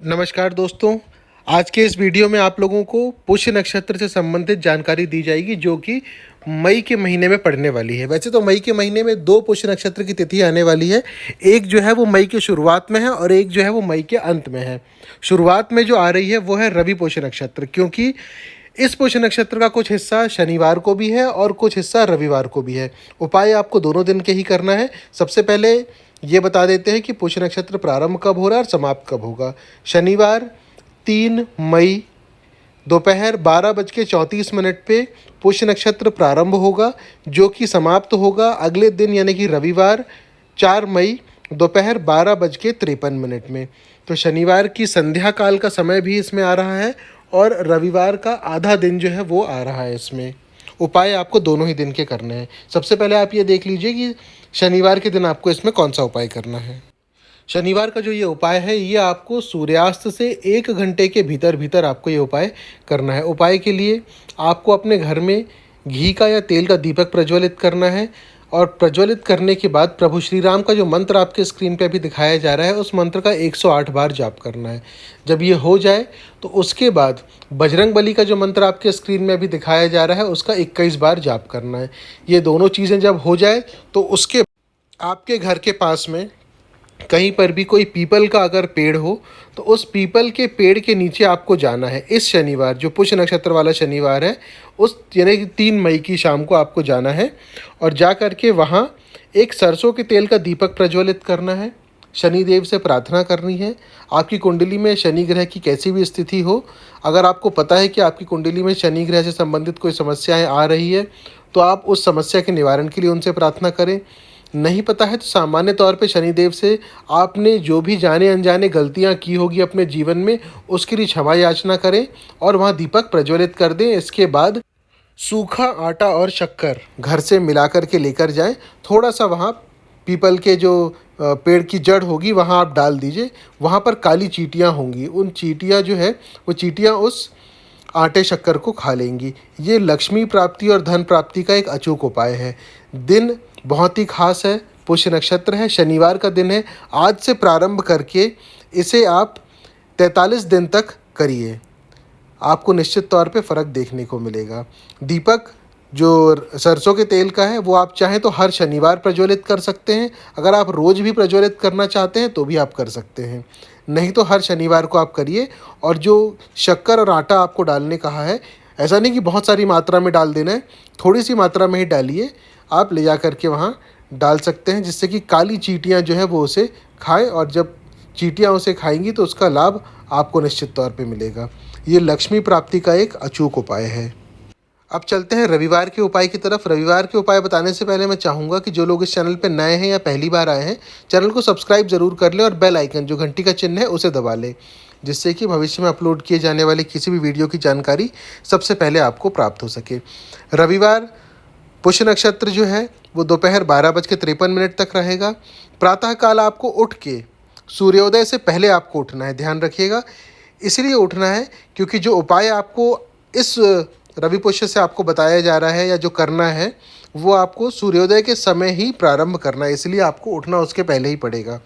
नमस्कार दोस्तों। आज के इस वीडियो में आप लोगों को पुष्य नक्षत्र से संबंधित जानकारी दी जाएगी जो कि मई के महीने में पड़ने वाली है। वैसे तो मई के महीने में दो पुष्य नक्षत्र की तिथि आने वाली है। एक जो है वो मई के शुरुआत में है और एक जो है वो मई के अंत में है। शुरुआत में जो आ रही है वो है रवि पुष्य नक्षत्र, क्योंकि इस पुष्य नक्षत्र का कुछ हिस्सा शनिवार को भी है और कुछ हिस्सा रविवार को भी है। उपाय आपको दोनों दिन के ही करना है। सबसे पहले ये बता देते हैं कि पुष्य नक्षत्र प्रारंभ कब हो रहा है और समाप्त कब होगा। शनिवार 3 मई दोपहर 12:34 पे पुष्य नक्षत्र प्रारंभ होगा, जो कि समाप्त होगा अगले दिन यानी कि रविवार 4 मई दोपहर 12:53 में। तो शनिवार की संध्या काल का समय भी इसमें आ रहा है और रविवार का आधा दिन जो है वो आ रहा है इसमें। उपाय आपको दोनों ही दिन के करने हैं। सबसे पहले आप ये देख लीजिए कि शनिवार के दिन आपको इसमें कौन सा उपाय करना है। शनिवार का जो ये उपाय है ये आपको सूर्यास्त से 1 घंटे के भीतर भीतर आपको ये उपाय करना है। उपाय के लिए आपको अपने घर में घी का या तेल का दीपक प्रज्वलित करना है और प्रज्वलित करने के बाद प्रभु श्री राम का जो मंत्र आपके स्क्रीन पे अभी दिखाया जा रहा है उस मंत्र का 108 बार जाप करना है। जब ये हो जाए तो उसके बाद बजरंग बली का जो मंत्र आपके स्क्रीन में अभी दिखाया जा रहा है उसका 21 बार जाप करना है। ये दोनों चीज़ें जब हो जाए तो उसके आपके घर के पास में कहीं पर भी कोई पीपल का अगर पेड़ हो तो उस पीपल के पेड़ के नीचे आपको जाना है। इस शनिवार जो पुष्य नक्षत्र वाला शनिवार है उस यानी कि 3 मई की शाम को आपको जाना है और जा कर के वहाँ एक सरसों के तेल का दीपक प्रज्वलित करना है। शनिदेव से प्रार्थना करनी है। आपकी कुंडली में शनि ग्रह की कैसी भी स्थिति हो, अगर आपको पता है कि आपकी कुंडली में शनि ग्रह से संबंधित कोई समस्याएं आ रही है तो आप उस समस्या के निवारण के लिए उनसे प्रार्थना करें। नहीं पता है तो सामान्य तौर पे शनिदेव से आपने जो भी जाने अनजाने गलतियां की होगी अपने जीवन में उसके लिए क्षमा याचना करें और वहां दीपक प्रज्वलित कर दें। इसके बाद सूखा आटा और शक्कर घर से मिला कर के लेकर जाएं। थोड़ा सा वहाँ पीपल के जो पेड़ की जड़ होगी वहाँ आप डाल दीजिए। वहाँ पर काली चींटियाँ होंगी, उन चींटियाँ जो है वो चींटियाँ उस आटे शक्कर को खा लेंगी। ये लक्ष्मी प्राप्ति और धन प्राप्ति का एक अचूक उपाय है। दिन बहुत ही खास है, पुष्य नक्षत्र है, शनिवार का दिन है। आज से प्रारंभ करके इसे आप 43 दिन तक करिए, आपको निश्चित तौर पे फ़र्क देखने को मिलेगा। दीपक जो सरसों के तेल का है वो आप चाहें तो हर शनिवार प्रज्वलित कर सकते हैं। अगर आप रोज़ भी प्रज्वलित करना चाहते हैं तो भी आप कर सकते हैं, नहीं तो हर शनिवार को आप करिए। और जो शक्कर और आटा आपको डालने कहा है, ऐसा नहीं कि बहुत सारी मात्रा में डाल देना है, थोड़ी सी मात्रा में ही डालिए। आप ले जा करके वहाँ डाल सकते हैं जिससे कि काली चींटियाँ जो है वो उसे खाएं और जब चींटियाँ उसे खाएंगी तो उसका लाभ आपको निश्चित तौर पे मिलेगा। ये लक्ष्मी प्राप्ति का एक अचूक उपाय है। अब चलते हैं रविवार के उपाय की तरफ। रविवार के उपाय बताने से पहले मैं चाहूँगा कि जो लोग इस चैनल पर नए हैं या पहली बार आए हैं चैनल को सब्सक्राइब ज़रूर कर लें और बेल आइकन जो घंटी का चिन्ह है उसे दबा लें, जिससे कि भविष्य में अपलोड किए जाने वाले किसी भी वीडियो की जानकारी सबसे पहले आपको प्राप्त हो सके। रविवार पुष्य नक्षत्र जो है वो दोपहर 12:53 तक रहेगा। प्रातःकाल आपको उठ के सूर्योदय से पहले आपको उठना है, ध्यान रखिएगा। इसलिए उठना है क्योंकि जो उपाय आपको इस रवि पुष्य से आपको बताया जा रहा है या जो करना है वो आपको सूर्योदय के समय ही प्रारंभ करना है, इसलिए आपको उठना उसके पहले ही पड़ेगा।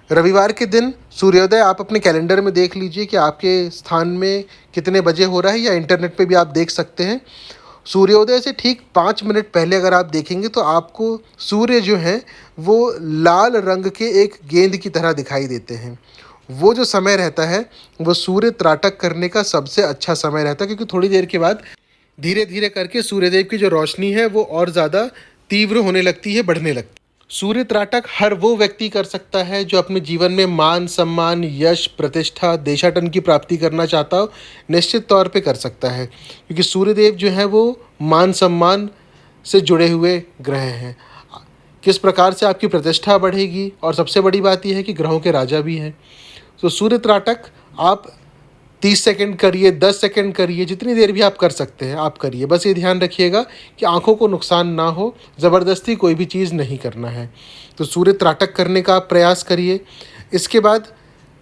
रविवार के दिन सूर्योदय आप अपने कैलेंडर में देख लीजिए कि आपके स्थान में कितने बजे हो रहा है, या इंटरनेट पे भी आप देख सकते हैं। सूर्योदय से ठीक 5 मिनट पहले अगर आप देखेंगे तो आपको सूर्य जो हैं वो लाल रंग के एक गेंद की तरह दिखाई देते हैं। वो जो समय रहता है वो सूर्य त्राटक करने का सबसे अच्छा समय रहता है, क्योंकि थोड़ी देर के बाद धीरे धीरे करके सूर्यदेव की जो रोशनी है वो और ज़्यादा तीव्र होने लगती है, बढ़ने लगती है। सूर्य त्राटक हर वो व्यक्ति कर सकता है जो अपने जीवन में मान सम्मान, यश, प्रतिष्ठा, देशाटन की प्राप्ति करना चाहता हो, निश्चित तौर पे कर सकता है, क्योंकि सूर्यदेव जो है वो मान सम्मान से जुड़े हुए ग्रह हैं। किस प्रकार से आपकी प्रतिष्ठा बढ़ेगी, और सबसे बड़ी बात यह है कि ग्रहों के राजा भी हैं। तो सूर्य त्राटक आप 30 सेकंड करिए, 10 सेकंड करिए, जितनी देर भी आप कर सकते हैं आप करिए। बस ये ध्यान रखिएगा कि आंखों को नुकसान ना हो, ज़बरदस्ती कोई भी चीज़ नहीं करना है। तो सूर्य त्राटक करने का आप प्रयास करिए। इसके बाद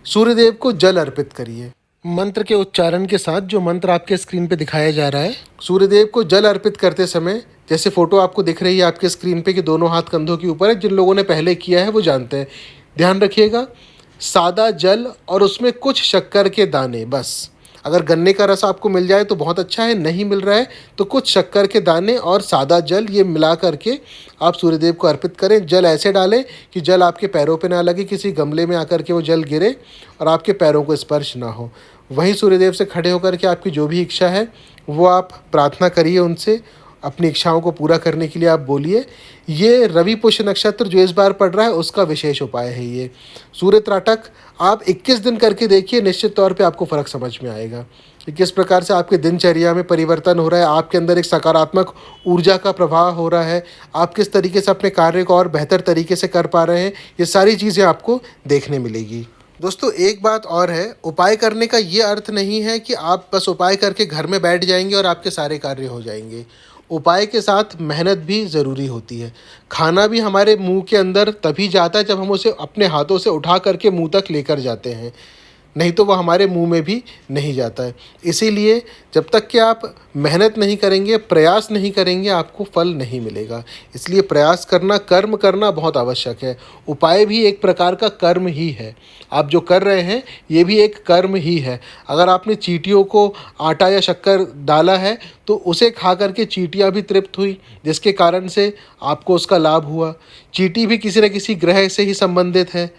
सूर्यदेव को जल अर्पित करिए मंत्र के उच्चारण के साथ। जो मंत्र आपके स्क्रीन पे दिखाया जा रहा है, सूर्यदेव को जल अर्पित करते समय जैसे फ़ोटो आपको दिख रही है आपके स्क्रीन पे कि दोनों हाथ कंधों के ऊपर है, जिन लोगों ने पहले किया है वो जानते हैं। ध्यान रखिएगा सादा जल और उसमें कुछ शक्कर के दाने बस। अगर गन्ने का रस आपको मिल जाए तो बहुत अच्छा है, नहीं मिल रहा है तो कुछ शक्कर के दाने और सादा जल ये मिला करके आप सूर्यदेव को अर्पित करें। जल ऐसे डालें कि जल आपके पैरों पे ना लगे, किसी गमले में आकर के वो जल गिरे और आपके पैरों को स्पर्श ना हो। वहीं सूर्यदेव से खड़े होकर के आपकी जो भी इच्छा है वो आप प्रार्थना करिए उनसे, अपनी इच्छाओं को पूरा करने के लिए आप बोलिए। ये रवि पुष्य नक्षत्र जो इस बार पड़ रहा है उसका विशेष उपाय है ये। सूर्य त्राटक आप 21 दिन करके देखिए, निश्चित तौर पे आपको फ़र्क समझ में आएगा कि किस प्रकार से आपके दिनचर्या में परिवर्तन हो रहा है, आपके अंदर एक सकारात्मक ऊर्जा का प्रवाह हो रहा है, आप किस तरीके से अपने कार्य को और बेहतर तरीके से कर पा रहे हैं। ये सारी चीज़ें आपको देखने मिलेगी। दोस्तों एक बात और है, उपाय करने का ये अर्थ नहीं है कि आप बस उपाय करके घर में बैठ जाएंगे और आपके सारे कार्य हो जाएंगे। उपाय के साथ मेहनत भी ज़रूरी होती है। खाना भी हमारे मुंह के अंदर तभी जाता है जब हम उसे अपने हाथों से उठा करके मुंह तक लेकर जाते हैं, नहीं तो वह हमारे मुंह में भी नहीं जाता है। इसीलिए जब तक कि आप मेहनत नहीं करेंगे, प्रयास नहीं करेंगे, आपको फल नहीं मिलेगा। इसलिए प्रयास करना, कर्म करना बहुत आवश्यक है। उपाय भी एक प्रकार का कर्म ही है। आप जो कर रहे हैं ये भी एक कर्म ही है। अगर आपने चींटियों को आटा या शक्कर डाला है तो उसे खा करके चींटियाँ भी तृप्त हुई, जिसके कारण से आपको उसका लाभ हुआ। चींटी भी किसी न किसी ग्रह से ही संबंधित है।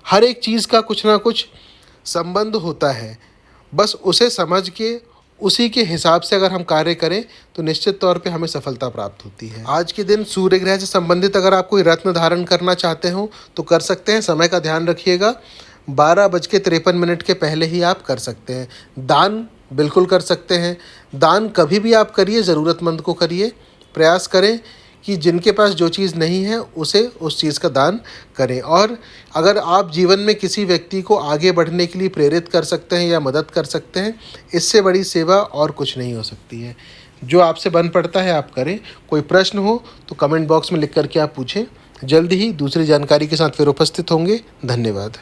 हर एक चीज़ का कुछ ना कुछ संबंध होता है, बस उसे समझ के उसी के हिसाब से अगर हम कार्य करें तो निश्चित तौर पे हमें सफलता प्राप्त होती है। आज के दिन सूर्य ग्रह से संबंधित अगर आप कोई रत्न धारण करना चाहते हो तो कर सकते हैं। समय का ध्यान रखिएगा, 12:53 के पहले ही आप कर सकते हैं। दान बिल्कुल कर सकते हैं। दान कभी भी आप करिए, ज़रूरतमंद को करिए। प्रयास करें कि जिनके पास जो चीज़ नहीं है उसे उस चीज़ का दान करें। और अगर आप जीवन में किसी व्यक्ति को आगे बढ़ने के लिए प्रेरित कर सकते हैं या मदद कर सकते हैं, इससे बड़ी सेवा और कुछ नहीं हो सकती है। जो आपसे बन पड़ता है आप करें। कोई प्रश्न हो तो कमेंट बॉक्स में लिख करके आप पूछें। जल्द ही दूसरी जानकारी के साथ फिर उपस्थित होंगे। धन्यवाद।